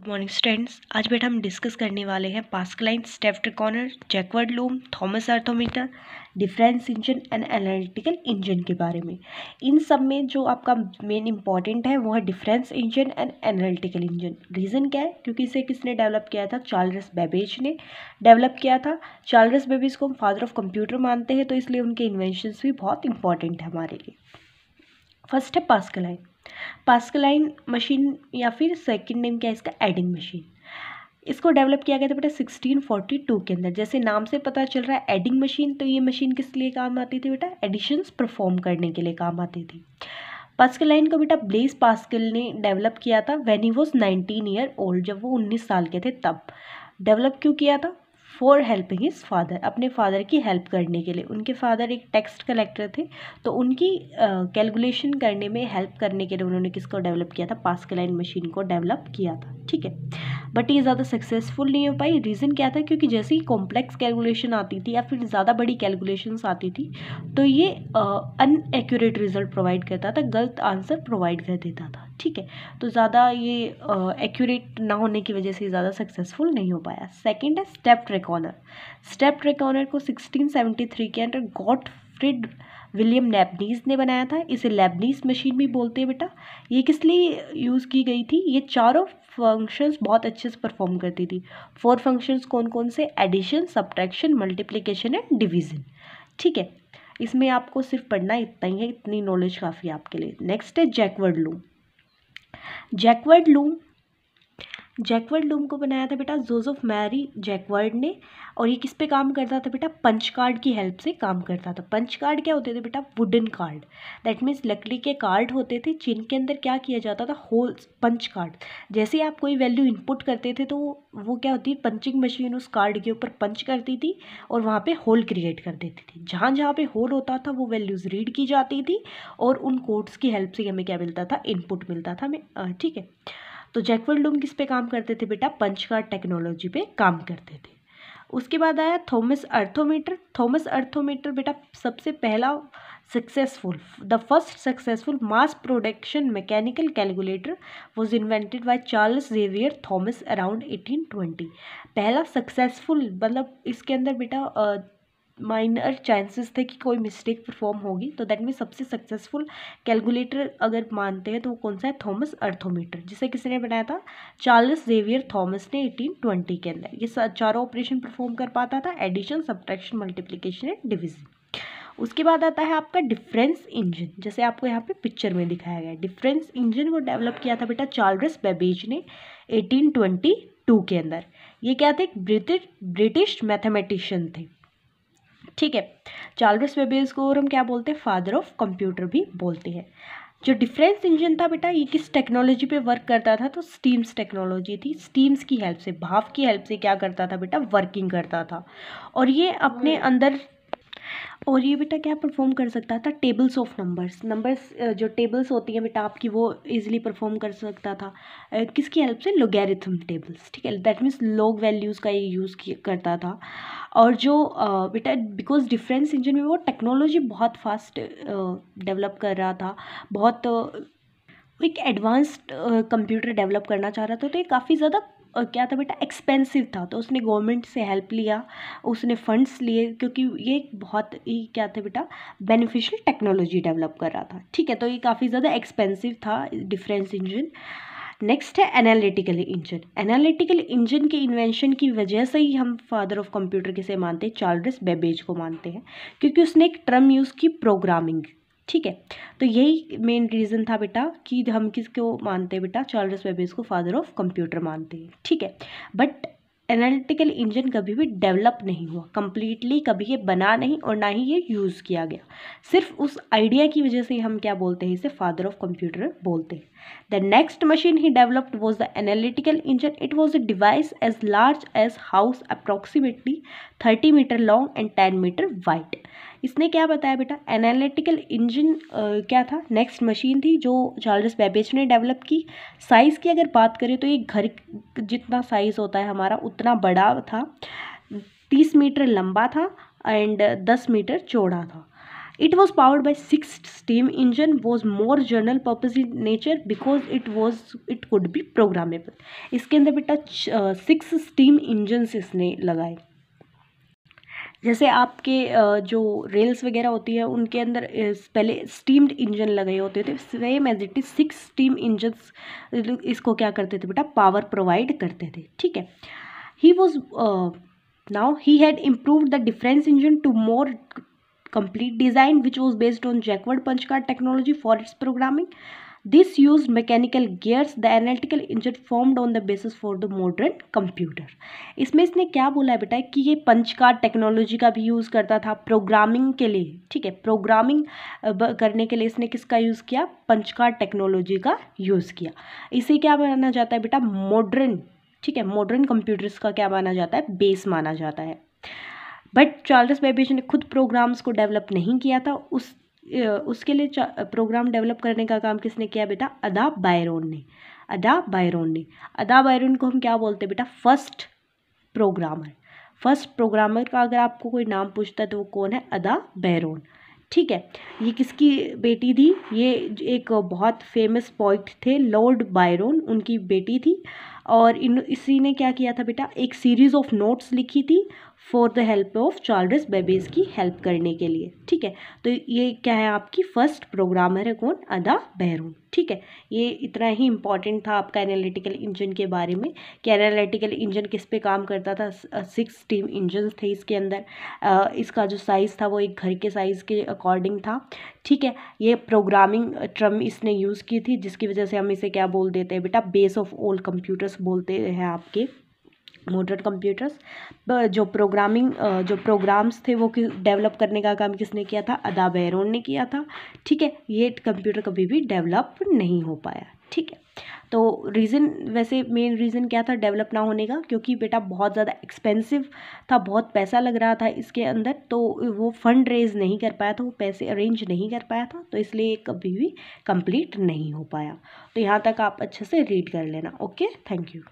Morning students, आज बेटा हम डिस्कस करने वाले हैं Pascaline, stepped reckoner, Jacquard loom, Thomas arithmometer, difference engine and analytical engine के बारे में। इन सब में जो आपका मेन इंपॉर्टेंट है वो है difference engine and analytical engine. Reason क्या है? क्योंकि इसे किसने डेवलप किया था? चार्ल्स बेबेज ने डेवलप किया था। चार्ल्स बेबेज को हम फादर ऑफ कंप्यूटर मानते हैं, तो इसलिए उनके इन्वेंशंस भी बहुत इंपॉर्टेंट है हमारे लिए। फर्स्ट है पास्कलाइन। पास्कलाइन मशीन या फिर सेकंड नेम क्या है इसका? Adding machine. इसको डेवलप किया गया था बेटा 1642 के अंदर। जैसे नाम से पता चल रहा है एडिंग मशीन, तो ये मशीन किस लिए काम आती थी बेटा? एडिशंस परफॉर्म करने के लिए काम आती थी। पास्कलाइन को बेटा ब्लेज पास्कल ने डेवलप किया था when he was 19 year old, जब वो 19 साल के थे तब। डेवलप क्यों किया था? फॉर हेल्पिंग हिज फादर, अपने फादर की हेल्प करने के लिए। उनके फादर एक टैक्स कलेक्टर थे, तो उनकी कैलकुलेशन करने में हेल्प करने के लिए उन्होंने किसको डेवलप किया था? पास्कलाइन मशीन को डेवलप किया था। ठीक है, बट ये ज़्यादा सक्सेसफुल नहीं हो पाई। रीज़न क्या था? क्योंकि जैसे ही कॉम्प्लेक्स कैलकुलेशन आती थी या फिर ज़्यादा बड़ी कैलकुलेशंस आती थी, तो ये अनएक्यूरेट रिजल्ट प्रोवाइड करता था, गलत आंसर प्रोवाइड कर देता था। ठीक है, तो ज़्यादा ये एक्यूरेट ना होने की वजह से ज़्यादा सक्सेसफुल नहीं हो पाया। सेकेंड है स्टेप्ड रेकॉनर। स्टेप्ड रेकॉनर को 1673 के अंदर गॉटफ्रिड विलियम लेबनीज ने बनाया था। इसे लेबनीज मशीन भी बोलते हैं बेटा। ये किस लिए यूज़ की गई थी? ये चारों फंक्शंस बहुत अच्छे से परफॉर्म करती थी। 4 फंक्शंस कौन कौन से? Addition, subtraction, multiplication and division. ठीक है, इसमें आपको सिर्फ पढ़ना इतना ही है, इतनी नॉलेज काफ़ी है आपके लिए। नेक्स्ट है जैकवर्ड लूम। जैकवर्ड लूम को बनाया था बेटा जोसेफ मैरी जैकवर्ड ने, और ये किस पे काम करता था बेटा? पंच कार्ड की हेल्प से काम करता था। पंच कार्ड क्या होते थे बेटा? वुडन कार्ड, दैट मीन्स लकड़ी के कार्ड होते थे जिनके अंदर क्या किया जाता था? होल्स। पंच कार्ड, जैसे आप कोई वैल्यू इनपुट करते थे तो वो क्या होती है? पंचिंग मशीन उस कार्ड के ऊपर पंच करती थी और वहाँ पे होल क्रिएट कर देती थी। जहाँ जहाँ पे होल होता था वो वैल्यूज़ रीड की जाती थी और उन कोड्स की हेल्प से हमें क्या मिलता था? इनपुट मिलता था हमें। ठीक है, तो जैकवर्ड लूम किस पे काम करते थे बेटा? पंच कार्ड टेक्नोलॉजी पे काम करते थे। उसके बाद आया थॉमस अर्थोमीटर। थॉमस अर्थोमीटर बेटा सबसे पहला the first successful mass production mechanical calculator was invented by Charles Xavier Thomas around 1820। पहला सक्सेसफुल, मतलब इसके अंदर बेटा माइनर चांसेस थे कि कोई मिस्टेक परफॉर्म होगी, तो दैट मीन सबसे सक्सेसफुल कैलकुलेटर अगर मानते हैं तो वो कौन सा है? थॉमस अर्थोमीटर, जिसे किसने बनाया था? चार्ल्स जेवियर थॉमस ने 1820 के अंदर। ये चारों ऑपरेशन परफॉर्म कर पाता था, addition, subtraction, multiplication and division. उसके बाद आता है आपका डिफरेंस इंजन, जैसे आपको यहाँ पे पिक्चर में दिखाया गया है। डिफरेंस इंजन को डेवलप किया था बेटा चार्ल्स बेबेज ने 1822 के अंदर। ये क्या थे? ब्रिटिश मैथमेटिशियन थे। ठीक है, चार्ल्स बेबेज को और हम क्या बोलते हैं? फादर ऑफ कंप्यूटर भी बोलते हैं। जो डिफरेंस इंजन था बेटा, ये किस टेक्नोलॉजी पे वर्क करता था? तो स्टीम्स टेक्नोलॉजी थी। स्टीम्स की हेल्प से, भाप की हेल्प से क्या करता था बेटा? वर्किंग करता था। और ये अपने अंदर, और ये बेटा क्या परफॉर्म कर सकता था? टेबल्स ऑफ नंबर्स जो टेबल्स होती हैं बेटा आपकी, वो इजीली परफॉर्म कर सकता था। किसकी हेल्प से? Logarithm tables. ठीक है, दैट मीन्स लॉग वैल्यूज़ का ये यूज़ करता था। और जो बेटा बिकॉज डिफरेंस इंजन में वो टेक्नोलॉजी बहुत फास्ट डेवलप कर रहा था, बहुत एक एडवांस्ड कंप्यूटर डेवलप करना चाह रहा था, तो ये काफ़ी ज़्यादा क्या था बेटा? एक्सपेंसिव था। तो उसने गवर्नमेंट से हेल्प लिया, उसने फंड्स लिए, क्योंकि ये एक बहुत ही क्या था बेटा? बेनिफिशियल टेक्नोलॉजी डेवलप कर रहा था। ठीक है, तो ये काफ़ी ज़्यादा एक्सपेंसिव था डिफरेंस इंजन। नेक्स्ट है एनालिटिकल इंजन। एनालिटिकल इंजन के इन्वेंशन की वजह से ही हम फादर ऑफ कंप्यूटर किसे मानते हैं? चार्ल्स बेबेज को मानते हैं, क्योंकि उसने एक टर्म यूज़ की, प्रोग्रामिंग। ठीक है, तो यही मेन रीज़न था बेटा कि हम किसको मानते हैं बेटा? चार्ल्स बेबेज को फादर ऑफ कंप्यूटर मानते हैं। ठीक है, बट एनालिटिकल इंजन कभी भी डेवलप नहीं हुआ कंप्लीटली, कभी ये बना नहीं और ना ही ये यूज़ किया गया। सिर्फ उस आइडिया की वजह से हम क्या बोलते हैं? इसे फादर ऑफ कंप्यूटर बोलते हैं। The next machine he developed was the analytical engine. It was a device as large as house, approximately 30 metre long and 10 metre wide. इसने क्या बताया बेटा? एनालिटिकल इंजन क्या था? नेक्स्ट मशीन थी जो चार्ल्स बेबेज ने डेवलप की। साइज़ की अगर बात करें तो ये घर जितना साइज़ होता है हमारा उतना बड़ा था, 30 मीटर लंबा था एंड 10 मीटर चौड़ा था। It was powered by 6 steam engine, was more general purpose in nature because it could be programmable. इसके अंदर बेटा 6 स्टीम इंजन्स इसने लगाए। जैसे आपके जो रेल्स वगैरह होती है उनके अंदर पहले स्टीम्ड इंजन लगे होते थे, same as it is 6 steam engines इसको क्या करते थे बेटा, पावर प्रोवाइड करते थे। ठीक है, he was now he had improved the difference engine to more complete design which was based on Jacquard punch card technology for its programming. This used mechanical gears. The analytical engine formed on the basis for the modern computer. इसमें इसने क्या बोला है बेटा कि ये punch card technology का भी यूज़ करता था प्रोग्रामिंग के लिए। ठीक है, प्रोग्रामिंग करने के लिए इसने किसका यूज़ किया, पंच कार्ड टेक्नोलॉजी का यूज़ किया। इसे क्या माना जाता है बेटा, मॉडर्न, ठीक है, मॉडर्न कंप्यूटर्स का क्या माना जाता है, बेस माना जाता है। बट चार्ल्स बेबेज ने खुद प्रोग्राम्स को डेवलप नहीं किया था, उसके लिए प्रोग्राम डेवलप करने का काम किसने किया बेटा, अदा बायरोन ने। अदा बायरोन को हम क्या बोलते हैं बेटा, फर्स्ट प्रोग्रामर का अगर आपको कोई नाम पूछता है तो वो कौन है, अदा बायरोन। ठीक है, ये किसकी बेटी थी, ये एक बहुत फेमस पोइट थे लॉर्ड बायरोन, उनकी बेटी थी। और इसी ने क्या किया था बेटा, एक सीरीज़ ऑफ नोट्स लिखी थी for the help of Charles Babbage की हेल्प करने के लिए। ठीक है, तो ये क्या है, आपकी फर्स्ट प्रोग्रामर है कौन, अदा बायरोन। ठीक है, ये इतना ही इंपॉर्टेंट था आपका एनालिटिकल इंजन के बारे में कि एनालिटिकल इंजन किस पे काम करता था। 6 स्टीम इंजन थे इसके अंदर। इसका जो साइज़ था वो एक घर के साइज़ के अकॉर्डिंग था। ठीक है, ये प्रोग्रामिंग टर्म इसने यूज़ की थी जिसकी वजह से हम इसे क्या बोल देते हैं बेटा, बेस ऑफ ऑल कंप्यूटर्स बोलते हैं आपके मॉडर्न कंप्यूटर्स। जो प्रोग्राम्स थे वो डेवलप करने का काम किसने किया था, अदा बायरोन ने किया था। ठीक है, ये कंप्यूटर कभी भी डेवलप नहीं हो पाया। ठीक है, तो रीज़न, वैसे मेन रीज़न क्या था डेवलप ना होने का, क्योंकि बेटा बहुत ज़्यादा एक्सपेंसिव था, बहुत पैसा लग रहा था इसके अंदर, तो वो फंड रेज नहीं कर पाया था, वो पैसे अरेंज नहीं कर पाया था, तो इसलिए कभी भी कंप्लीट नहीं हो पाया। तो यहाँ तक आप अच्छे से रीड कर लेना। Okay, thank you.